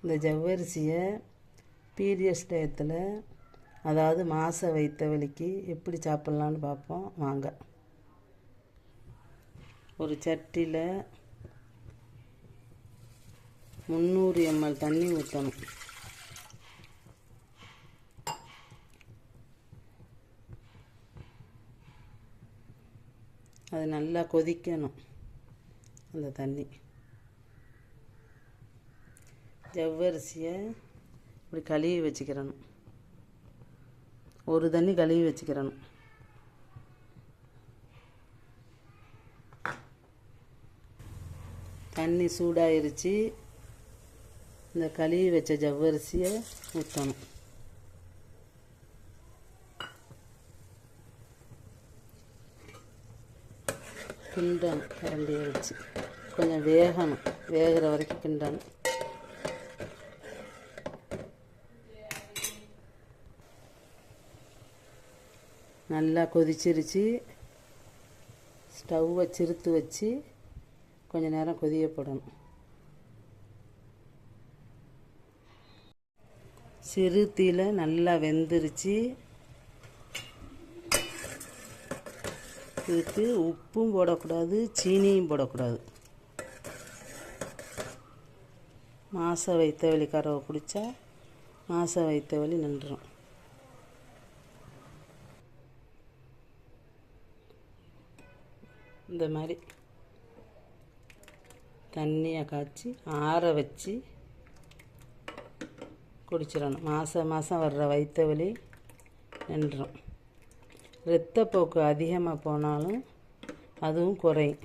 இந்த ஜவ்வரிசியை பீரியட்ஸ் டயத்தில், அதாவது மாத வயிற்று வலிக்கு எப்படி சாப்பிட்லான்னு பார்ப்போம் வாங்க. ஒரு சட்டியில் 300 ml தண்ணி ஊற்றணும். அது நல்லா கொதிக்கணும். அந்த தண்ணி ஜவ்வரிசியை இப்படி கழுவி வச்சுக்கிறணும். ஒரு தண்ணி கழுவி வச்சுக்கிறணும். தண்ணி சூடாயிருச்சு. இந்த கழுவி வச்ச ஜவ்வரிசியை ஊற்றணும். கிண்டணும். கரண்டியை வச்சு கொஞ்சம் வேகணும். வேகிற வரைக்கும் கிண்டணும். நல்லா கொதிச்சிருச்சு. ஸ்டவ்வை சிறுத்து வச்சு கொஞ்சம் நேரம் கொதிய போடணும். சிறு தீயில நல்லா வெந்துருச்சு. இதுக்கு உப்பும் போடக்கூடாது, சீனியும் போடக்கூடாது. மாத வயிற்று வலி கறவை குடித்தா மாத வயிற்று வலி நின்றுடும். இந்த மாதிரி தண்ணியை காய்ச்சி ஆற வச்சு குடிச்சிடணும். மாதம் வர்ற வயிற்று வலி நின்றுடும். இரத்தப்போக்கு அதிகமாக போனாலும் அதுவும் குறையும்.